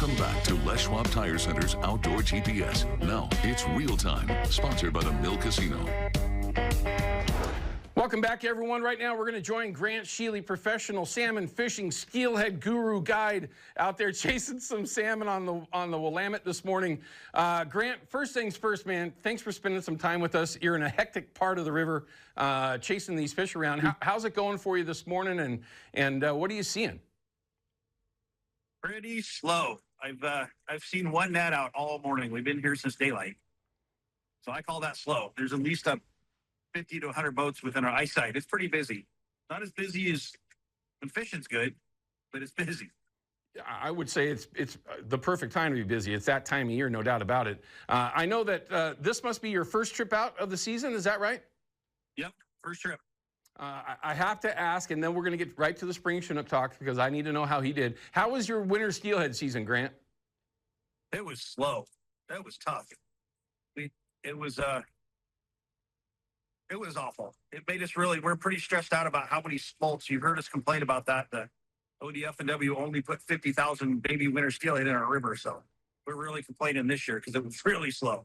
Welcome back to Les Schwab Tire Center's Outdoor GPS. Now it's real time, sponsored by the Mill Casino. Wilcome back, everyone. Right now, we're going to join Grant Scheele, professional salmon fishing steelhead guru guide, out there chasing some salmon on the Willamette this morning. Grant, first things first, man. Thanks for spending some time with us. You're in a hectic part of the river, chasing these fish around. How's it going for you this morning? And what are you seeing? Pretty slow. I've seen one net out all morning. We've been here since daylight, so I call that slow. There's at least 50 to 100 boats within our eyesight. It's pretty busy. Not as busy as when fishing's good, but it's busy. I would say it's the perfect time to be busy. It's that time of year, no doubt about it. I know that this must be your first trip out of the season. Is that right? Yep, first trip. I have to ask, and then we're going to get right to the spring Chinook talk because I need to know how he did. How was your winter steelhead season, Grant? It was slow. That was tough. It was awful. It made us we're pretty stressed out about how many smolts. You heard us complain about that. The ODF&W only put 50,000 baby winter steelhead in our river, so we're really complaining this year because it was really slow.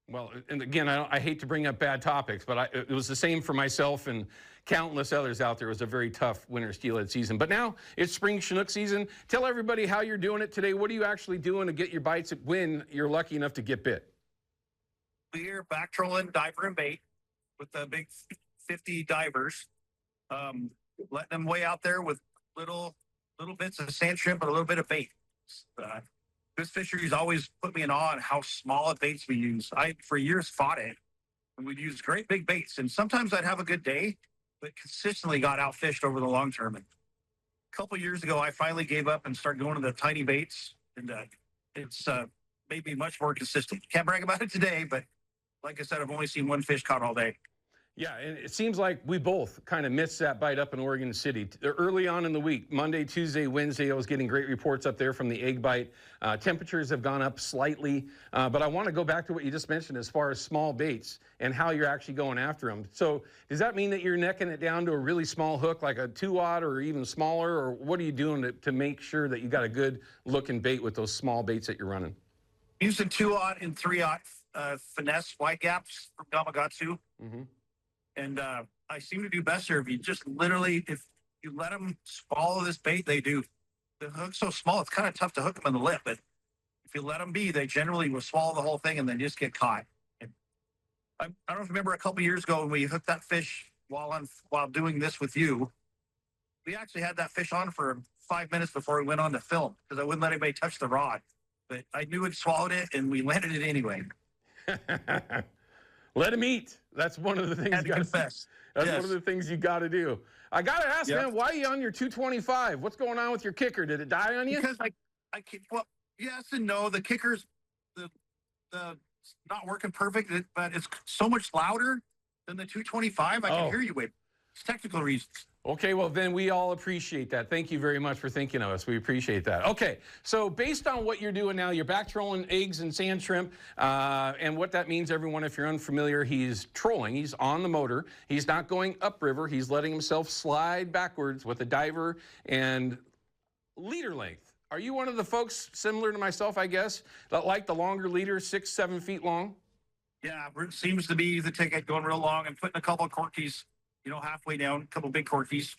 Well, and again, I hate to bring up bad topics, but it was the same for myself and countless others out there. It was a very tough winter steelhead season. But now it's spring Chinook season. Tell everybody how you're doing it today. What are you actually doing to get your bites when you're lucky enough to get bit? We're back trolling diver and bait with the big 50 divers, letting them way out there with little bits of sand shrimp and a little bit of bait. This fishery's always put me in awe on how small of baits we use. I, for years, fought it, and we'd use great big baits. And sometimes I'd have a good day, but consistently got outfished over the long term. And a couple years ago, I finally gave up and started going to the tiny baits, and it's made me much more consistent. Can't brag about it today, but like I said, I've only seen one fish caught all day. Yeah, and it seems like we both kind of missed that bite up in Oregon City. Early on in the week, Monday, Tuesday, Wednesday, I was getting great reports up there from the egg bite. Temperatures have gone up slightly, but I want to go back to what you just mentioned as far as small baits and how you're actually going after them. So does that mean that you're necking it down to a really small hook, like a 2-aught or even smaller, or what are you doing to make sure that you got a good looking bait with those small baits that you're running? Using 2-aught and 3-aught finesse white gaps from Gamakatsu. Mm-hmm. And I seem to do best here if you just literally, if you let them swallow this bait, they do. The hook's so small, it's kind of tough to hook them in the lip. But if you let them be, they generally will swallow the whole thing and then just get caught. And I don't know if you remember a couple years ago when we hooked that fish while doing this with you. We actually had that fish on for 5 minutes before we went on to film because I wouldn't let anybody touch the rod. But I knew it swallowed it, and we landed it anyway. Let him eat. That's one of the things you got to confess. That's one of the things you got to do. I got to ask, man, why are you on your 225? What's going on with your kicker? Did it die on you? Because I keep, well, yes and no. The kicker's the not working perfect, but it's so much louder than the 225. I can hear you. Wait, it's technical reasons. Okay, well, then we all appreciate that. Thank you very much for thinking of us. We appreciate that. Okay, so based on what you're doing now, you're back trolling eggs and sand shrimp. And what that means, everyone, if you're unfamiliar, he's trolling. He's on the motor. He's not going upriver. He's letting himself slide backwards with a diver and leader length. Are you one of the folks similar to myself, I guess, that like the longer leader, 6-7 feet long? Yeah, it seems to be the ticket going real long and putting a couple of corkies, halfway down, a couple big corkies.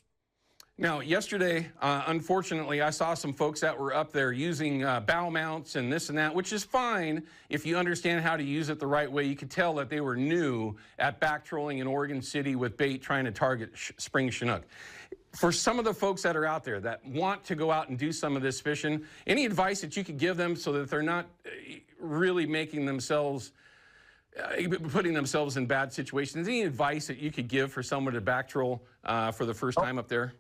Now, yesterday, unfortunately, I saw some folks that were up there using bow mounts and this and that, which is fine if you understand how to use it the right way. You could tell that they were new at back trolling in Oregon City with bait trying to target spring Chinook. For some of the folks that are out there that want to go out and do some of this fishing, any advice that you could give them so that they're not really making themselves putting themselves in bad situations? Any advice that you could give for someone to back troll for the first time up there?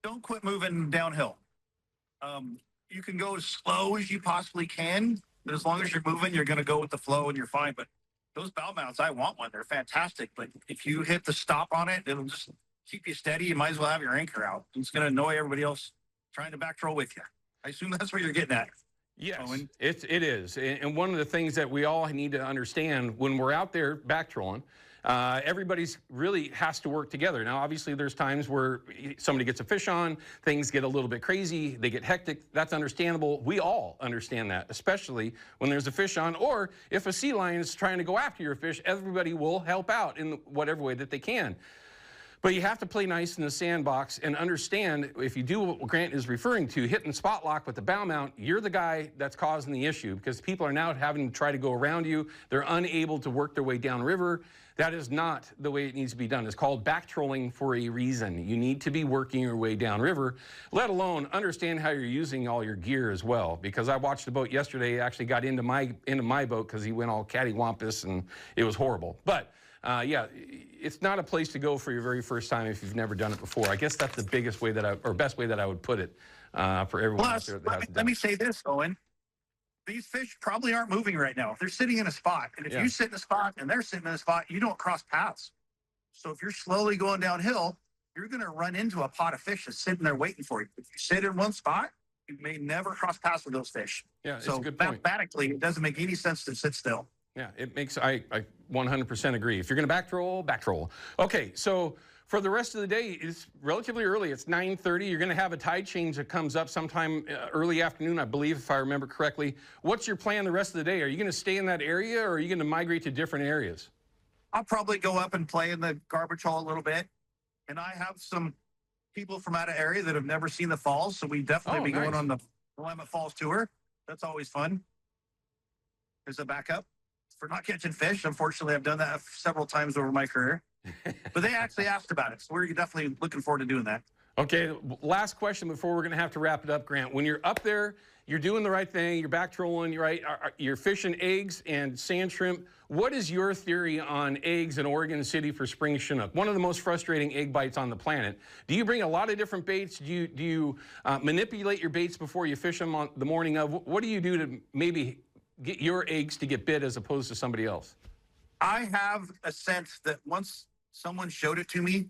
Don't quit moving downhill. You can go as slow as you possibly can, but as long as you're moving, you're going to go with the flow and you're fine. But those bow mounts, I want one. They're fantastic. But if you hit the stop on it, it'll just keep you steady. You might as well have your anchor out. It's going to annoy everybody else trying to back troll with you. I assume that's what you're getting at. Yes, it is. And one of the things that we all need to understand when we're out there back trolling, everybody's really has to work together. Now, obviously, there's times where somebody gets a fish on, things get a little bit crazy, they get hectic. That's understandable. We all understand that, especially when there's a fish on, or if a sea lion is trying to go after your fish, everybody will help out in whatever way that they can. But you have to play nice in the sandbox and understand, if you do what Grant is referring to, hitting spot lock with the bow mount, you're the guy that's causing the issue, because people are now having to try to go around you. They're unable to work their way downriver. That is not the way it needs to be done. It's called back trolling for a reason. You need to be working your way downriver, let alone understand how you're using all your gear as well. Because I watched the boat yesterday, actually got into my boat because he went all cattywampus and it was horrible. But yeah, it's not a place to go for your very first time if you've never done it before. I guess that's the biggest way that or best way that I would put it for everyone out there that hasn't done it. Let me say this, Owen. These fish probably aren't moving right now. They're sitting in a spot. And if you sit in a spot and they're sitting in a spot, you don't cross paths. So if you're slowly going downhill, you're going to run into a pot of fish that's sitting there waiting for you. If you sit in one spot, you may never cross paths with those fish. Yeah, it's so a good point. mathematically, it doesn't make any sense to sit still. Yeah, it makes, I 100% agree. If you're going to back troll. Okay, so for the rest of the day, it's relatively early. It's 9:30. You're going to have a tide change that comes up sometime early afternoon, I believe, if I remember correctly. What's your plan the rest of the day? Are you going to stay in that area, or are you going to migrate to different areas? I'll probably go up and play in the garbage hole a little bit. And I have some people from out of area that have never seen the falls, so we definitely be going on the Willamette Falls tour. That's always fun. There's a backup for not catching fish. Unfortunately, I've done that several times over my career. But they actually asked about it, so we're definitely looking forward to doing that. Okay, last question before we're going to have to wrap it up, Grant. When you're up there, you're doing the right thing, you're back trolling, you're fishing eggs and sand shrimp. What is your theory on eggs in Oregon City for spring Chinook? One of the most frustrating egg bites on the planet. Do you bring a lot of different baits? Do you manipulate your baits before you fish them on the morning of? What do you do to maybe get your eggs to get bit as opposed to somebody else? I have a sense that once someone showed it to me,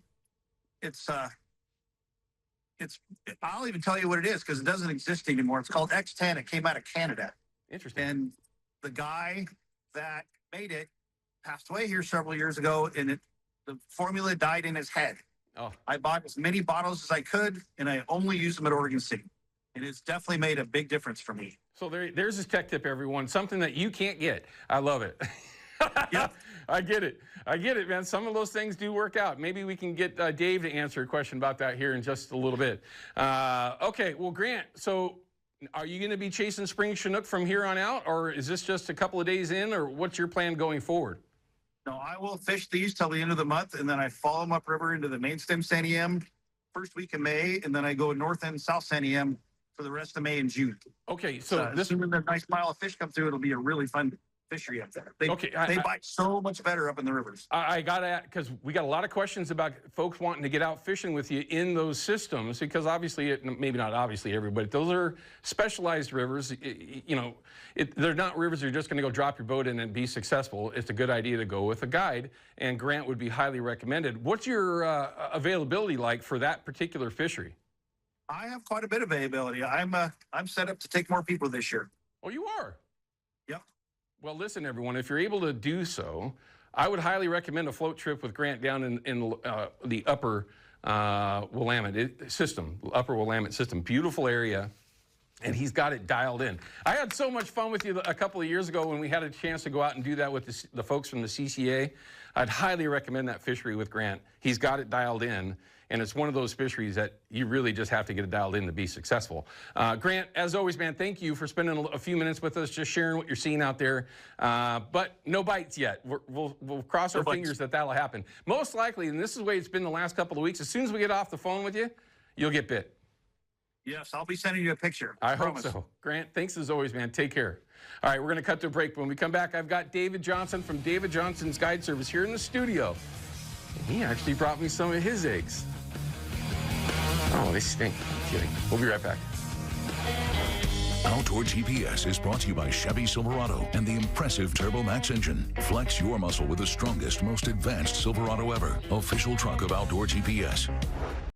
I'll even tell you what it is, because it doesn't exist anymore. It's called X10. It came out of Canada. Interesting. And the guy that made it passed away here several years ago, and the formula died in his head. Oh. I bought as many bottles as I could, and I only used them at Oregon City. And it's definitely made a big difference for me. So there's this tech tip, everyone. Something that you can't get. I love it. Yep. I get it, man. Some of those things do work out. Maybe we can get Dave to answer a question about that here in just a little bit. Okay, well, Grant, so are you going to be chasing spring Chinook from here on out, or is this just a couple of days in, or what's your plan going forward? No, I will fish these till the end of the month, and then I follow them upriver into the main stem San Em first week of May, and then I go north end South San Em for the rest of May and June. Okay, so assuming the nice pile of fish come through, it'll be a really fun fishery up there. They bite so much better up in the rivers. I got to, because we got a lot of questions about folks wanting to get out fishing with you in those systems, because obviously, maybe not obviously everybody, those are specialized rivers. They're not rivers you're just going to go drop your boat in and be successful. It's a good idea to go with a guide, and Grant would be highly recommended. What's your availability like for that particular fishery? I have quite a bit of availability. I'm set up to take more people this year. Oh, you are? Yep. Well, listen, everyone, if you're able to do so, I would highly recommend a float trip with Grant down in the upper Willamette system, upper Willamette system. Beautiful area, and he's got it dialed in. I had so much fun with you a couple of years ago when we had a chance to go out and do that with the folks from the CCA. I'd highly recommend that fishery with Grant. He's got it dialed in. And it's one of those fisheries that you really just have to get it dialed in to be successful. Grant, as always, man, thank you for spending a few minutes with us, just sharing what you're seeing out there. But no bites yet. We'll cross our fingers that that'll happen. Most likely, and this is the way it's been the last couple of weeks, as soon as we get off the phone with you, you'll get bit. Yes, I'll be sending you a picture. I hope so. Grant, thanks as always, man. Take care. All right, we're going to cut to a break. When we come back, I've got David Johnson from David Johnson's Guide Service here in the studio. And he actually brought me some of his eggs. Oh, they stink. I'm kidding. We'll be right back. Outdoor GPS is brought to you by Chevy Silverado and the impressive Turbo Max engine. Flex your muscle with the strongest, most advanced Silverado ever. Official truck of Outdoor GPS.